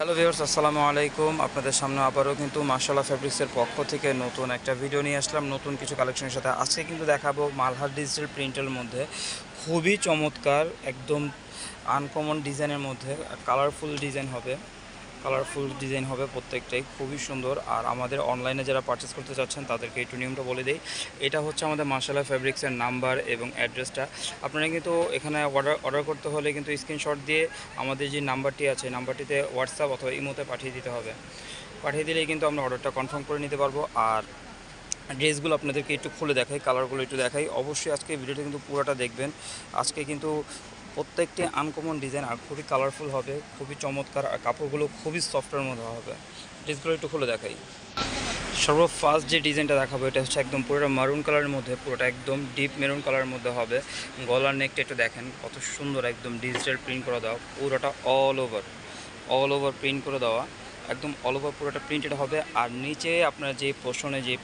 Hello viewers, আসসালামু আলাইকুম। আপনাদের সামনে আবারও কিন্তু মাশাআল্লাহ ফ্যাব্রিক্সের পক্ষ থেকে নতুন একটা ভিডিও নিয়ে আসলাম, নতুন কিছু কালেকশনের সাথে। আজকে কিন্তু দেখাবো মালহার ডিজিটাল প্রিন্টের মধ্যে খুবই চমৎকার, একদম আনকমন ডিজাইনের মধ্যে কালারফুল ডিজাইন হবে প্রত্যেকটাই খুবই সুন্দর। আর আমাদের অনলাইনে যারা পারচেস করতে চাচ্ছেন তাদেরকে একটু নিয়মটা বলে দেই। এটা হচ্ছে আমাদের মাশাআল্লাহ ফ্যাব্রিক্সের নাম্বার এবং অ্যাড্রেসটা। আপনারা কিন্তু এখানে অর্ডার করতে হলে কিন্তু স্ক্রিনশট দিয়ে আমাদের যে নাম্বারটি আছে নাম্বারটিতে হোয়াটসঅ্যাপ অথবা ইমোতে পাঠিয়ে দিতে হবে। পাঠিয়ে দিলেই কিন্তু আমরা অর্ডারটা কনফার্ম করে নিতে পারবো। আর ড্রেসগুলো আপনাদেরকে একটু খুলে দেখাই, কালারগুলো একটু দেখাই। অবশ্যই আজকে ভিডিওটা কিন্তু পুরোটা দেখবেন। আজকে কিন্তু প্রত্যেকটি আনকমন ডিজাইন আর খুবই কালারফুল হবে, খুবই চমৎকার। আর কাপড়গুলো খুবই সফটের মধ্যে হবে। ড্রেসগুলো একটু খুলে দেখাই। ফার্স্ট যে ডিজাইনটা দেখাবো এটা হচ্ছে একদম পুরোটা মারুন কালারের মধ্যে, পুরোটা একদম ডিপ মেরুন কালারের মধ্যে হবে। গলার নেকটা একটু দেখেন কত সুন্দর, একদম ডিজিটাল প্রিন্ট করে দেওয়া, পুরোটা অল ওভার প্রিন্ট করে দেওয়া, একদম অল ওভার পুরোটা প্রিন্টেড হবে। আর নিচে আপনার যে পোর্শনে যে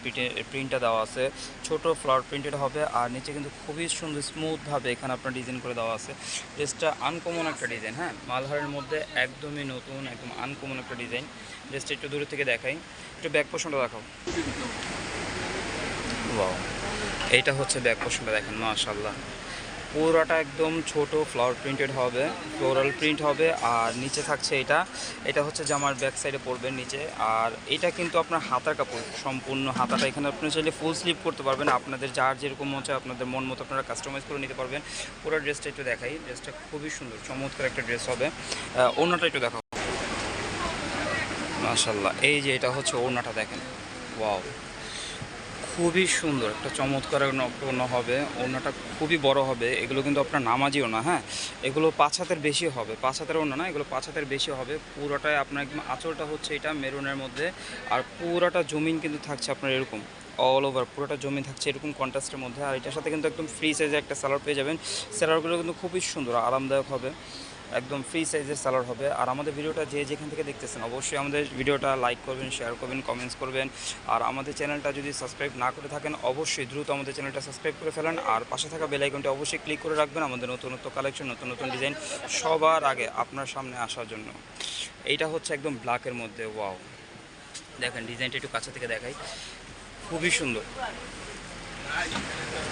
প্রিন্টটা দেওয়া আছে ছোট ফ্লাওয়ার প্রিন্টেড হবে। আর নিচে কিন্তু খুবই সুন্দর স্মুথভাবে এখানে আপনার ডিজাইন করে দেওয়া আছে। ড্রেসটা আনকমন একটা ডিজাইন, হ্যাঁ, মালহারের মধ্যে একদমই নতুন, একদম আনকমন একটা ডিজাইন। ড্রেসটা একটু দূরে থেকে দেখাই, একটু ব্যাক পোর্শনটা দেখাও। ওয়াও, এইটা হচ্ছে ব্যাক পোর্শনটা দেখেন, মাশাআল্লাহ পুরোটা একদম ছোট ফ্লাওয়ার প্রিন্টেড হবে, ফ্লোরাল প্রিন্ট হবে। আর নিচে থাকছে এটা হচ্ছে জামার ব্যাক সাইডে পড়বে নিচে। আর এটা কিন্তু আপনার হাতার কাপড়, সম্পূর্ণ হাতাটা। এখানে আপনি চাইলে ফুল স্লিভ করতে পারবেন, আপনাদের যার যেরকম মন চায় আপনাদের মন মতো আপনারা কাস্টমাইজ করে নিতে পারবেন। পুরো ড্রেসটা একটু দেখাই, ড্রেসটা খুবই সুন্দর চমৎকার একটা ড্রেস হবে। ওড়নাটা একটু দেখাও। মাশাআল্লাহ, এই যে এটা হচ্ছে ওড়নাটা দেখেন, ওয়াও খুবই সুন্দর একটা চমৎকার ওড়না হবে। ওড়নাটা খুবই বড় হবে। এগুলো কিন্তু আপনার নামাজি ওড়না, হ্যাঁ, এগুলো 5 হাতের বেশি হবে। 5 হাতের ওড়না না, এগুলো 5 হাতের বেশি হবে। পুরোটাই আপনার একদম আঁচলটা হচ্ছে এটা মেরুনের মধ্যে। আর পুরোটা জমিন কিন্তু থাকছে আপনার এরকম অল ওভার, পুরোটা জমি থাকছে এরকম কন্ট্রাস্টের মধ্যে। আর এটার সাথে কিন্তু একদম ফ্রি সাইজে একটা সালোয়ার পেয়ে যাবেন। সালোয়ারগুলো কিন্তু খুবই সুন্দর, আরামদায়ক হবে, একদম ফ্রি সাইজের সালোয়ার হবে। আর আমাদের ভিডিওটা যে যেখান থেকে দেখতেছেন অবশ্যই আমাদের ভিডিওটা লাইক করবেন, শেয়ার করবেন, কমেন্টস করবেন। আর আমাদের চ্যানেলটা যদি সাবস্ক্রাইব না করে থাকেন অবশ্যই দ্রুত আমাদের চ্যানেলটা সাবস্ক্রাইব করে ফেলেন। আর পাশে থাকা বেল আইকনটি অবশ্যই ক্লিক করে রাখবেন আমাদের নতুন কালেকশন, নতুন ডিজাইন সবার আগে আপনার সামনে আসার জন্য। এইটা হচ্ছে একদম ব্ল্যাকের মধ্যে, ওয়াও দেখেন ডিজাইনটা একটু কাছে থেকে দেখাই, খুবই সুন্দর,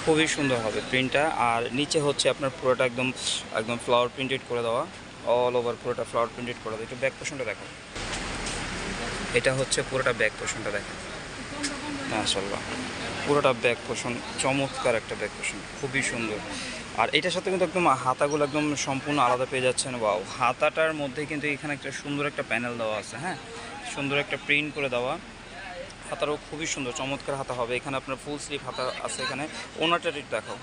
খুবই সুন্দর হবে প্রিন্টটা। আর নিচে হচ্ছে আপনার পুরোটা একদম একদম ফ্লাওয়ার প্রিন্টেড করে দেওয়া, অল ওভার পুরোটা ফ্লাওয়ার প্রিন্টেড করে দেওয়া। একটু ব্যাক পোর্শনটা দেখো, এটা হচ্ছে পুরোটা ব্যাক পোর্শনটা দেখেন, মাশাআল্লাহ পুরোটা ব্যাক পোর্শন, চমৎকার একটা ব্যাক পোর্শন, খুবই সুন্দর। আর এটার সাথে কিন্তু একদম হাতাগুলো একদম সম্পূর্ণ আলাদা পেয়ে যাচ্ছেন। ওয়াও, হাতাটার মধ্যে কিন্তু এখানে একটা সুন্দর একটা প্যানেল দেওয়া আছে, হ্যাঁ, সুন্দর একটা প্রিন্ট করে দেওয়া। হাতারও খুবই সুন্দর চমৎকার হাতা হবে। এখানে আপনার ফুল স্লিভ হাতা আছে। এখানে ওনাটা দেখাও।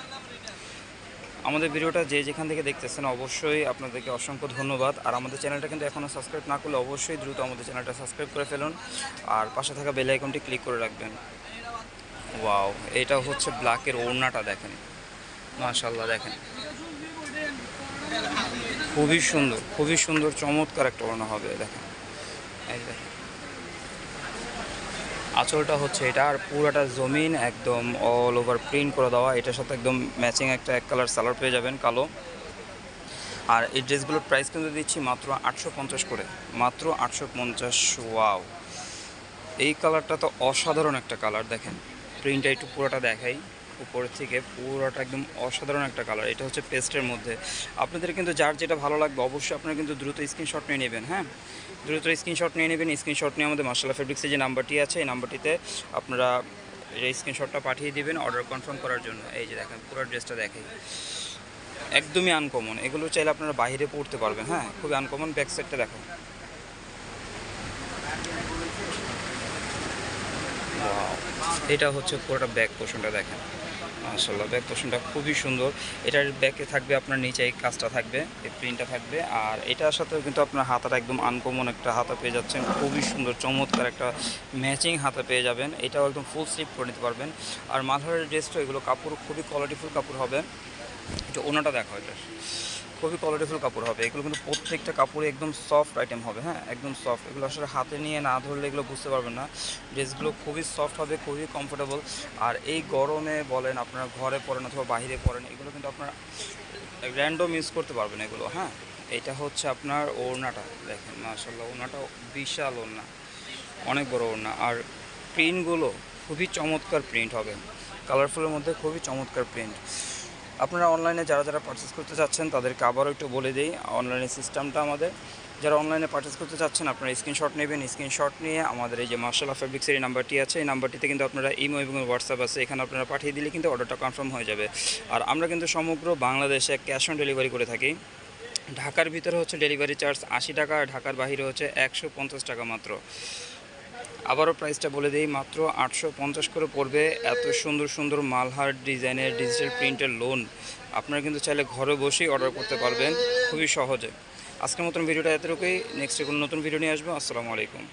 আমাদের ভিডিওটা যে যেখান থেকে দেখতেছেন অবশ্যই আপনাদেরকে অসংখ্য ধন্যবাদ। আর আমাদের চ্যানেলটা কিন্তু এখনও সাবস্ক্রাইব না করলে অবশ্যই দ্রুত আমাদের চ্যানেলটা সাবস্ক্রাইব করে ফেলুন। আর পাশে থাকা বেল আইকনটি ক্লিক করে রাখবেন। ওয়াও, এটা হচ্ছে ব্ল্যাকের ওড়নাটা দেখেন, মাশাআল্লাহ দেখেন খুবই সুন্দর চমৎকার একটা ওড়না হবে। দেখেন, এই দেখেন আঁচলটা হচ্ছে এটা। আর পুরোটা জমিন একদম অল ওভার প্রিন্ট করে দেওয়া। এটার সাথে একদম ম্যাচিং একটা এক কালার সালোয়ার পেয়ে যাবেন, কালো। আর এই ড্রেসগুলোর প্রাইস কিন্তু দিচ্ছি মাত্র 850 করে, মাত্র 850। ওয়াও, এই কালারটা তো অসাধারণ একটা কালার। দেখেন প্রিন্টটা একটু পুরোটা দেখাই, উপর থেকে পুরোটা একদম অসাধারণ একটা কালার। এটা হচ্ছে পেস্টের মধ্যে। আপনাদের কিন্তু যার যেটা ভালো লাগবে অবশ্যই আপনারা কিন্তু দ্রুত স্ক্রিনশট নিয়ে নেবেন, হ্যাঁ, দ্রুত স্ক্রিনশট নিয়ে নেবেন। স্ক্রিনশট নিয়ে আমাদের মাশাআল্লাহ ফেব্রিক্সের যে নাম্বারটি আছে এই নাম্বারটিতে আপনারা এই স্ক্রিনশটটা পাঠিয়ে দিবেন অর্ডার কনফার্ম করার জন্য। এই যে দেখেন পুরো ড্রেসটা দেখাই, একদমই আনকমন। এগুলো চাইলে আপনারা বাইরে পড়তে পারবেন, হ্যাঁ, খুবই আনকমন। ব্যাক সাইডটা দেখো, ওয়াও, এটা হচ্ছে পুরোটা ব্যাক পোর্শনটা দেখেন, মাশাআল্লাহ ব্যাক পোর্শনটা খুবই সুন্দর। এটার ব্যাকে থাকবে আপনার নিচে এই কাজটা থাকবে, এই প্রিন্টটা থাকবে। আর এটার সাথেও কিন্তু আপনার হাতাটা একদম আনকমন একটা হাতা পেয়ে যাচ্ছেন, খুবই সুন্দর চমৎকার একটা ম্যাচিং হাতা পেয়ে যাবেন। এটাও একদম ফুল স্লিভ করে নিতে পারবেন। আর মালহারের ড্রেসটা এগুলো কাপড় খুবই কোয়ালিটিফুল কাপড় হবে। এটা ওনাটা দেখো, এটা খুবই কোয়ালিটিফুল কাপড় হবে। এগুলো কিন্তু প্রত্যেকটা কাপড়ে একদম সফট আইটেম হবে, হ্যাঁ, একদম সফট। এগুলো আসলে হাতে নিয়ে না ধরলে এগুলো বুঝতে পারবেন না। ড্রেসগুলো খুবই সফট হবে, খুবই কমফোর্টেবল। আর এই গরমে বলেন আপনারা ঘরে পরেন অথবা বাইরে পরেন, এগুলো কিন্তু আপনারা র্যান্ডম ইউজ করতে পারবেন এগুলো, হ্যাঁ। এটা হচ্ছে আপনার ওড়নাটা দেখেন, মাশাআল্লাহ ওড়নাটাও বিশাল ওড়না, অনেক বড় ওড়না। আর প্রিন্টগুলো খুবই চমৎকার প্রিন্ট হবে, কালারফুলের মধ্যে খুবই চমৎকার প্রিন্ট। আপনারা অনলাইনে যারা যারা পারচেস করতে চাচ্ছেন তাদেরকে আবারও একটু বলে দিই অনলাইনে সিস্টেমটা আমাদের। যারা অনলাইনে পারচেস করতে চাচ্ছেন আপনারা স্ক্রিনশট নেবেন, স্ক্রিনশট নিয়ে আমাদের এই যে মাশাআল্লাহ ফেব্রিক্সের এই নাম্বারটি আছে, এই নাম্বারটিতে কিন্তু আপনারা ইমো এবং হোয়াটসঅ্যাপ আছে, এখানে আপনারা পাঠিয়ে দিলে কিন্তু অর্ডারটা কনফার্ম হয়ে যাবে। আর আমরা কিন্তু সমগ্র বাংলাদেশে ক্যাশ অন ডেলিভারি করে থাকি। ঢাকার ভিতরে হচ্ছে ডেলিভারি চার্জ 80 টাকা, আর ঢাকার বাইরে হচ্ছে 150 টাকা মাত্র। আবারও প্রাইসটা বলে দিই, মাত্র 850 করে পড়বে। এত সুন্দর সুন্দর মালহার ডিজাইনের ডিজিটাল প্রিন্টের লোন আপনারা কিন্তু চাইলে ঘরে বসেই অর্ডার করতে পারবেন খুবই সহজে। আজকের মতন ভিডিওটা এতটুকুই, নেক্সটে কোনো নতুন ভিডিও নিয়ে আসবো। আসসালামু আলাইকুম।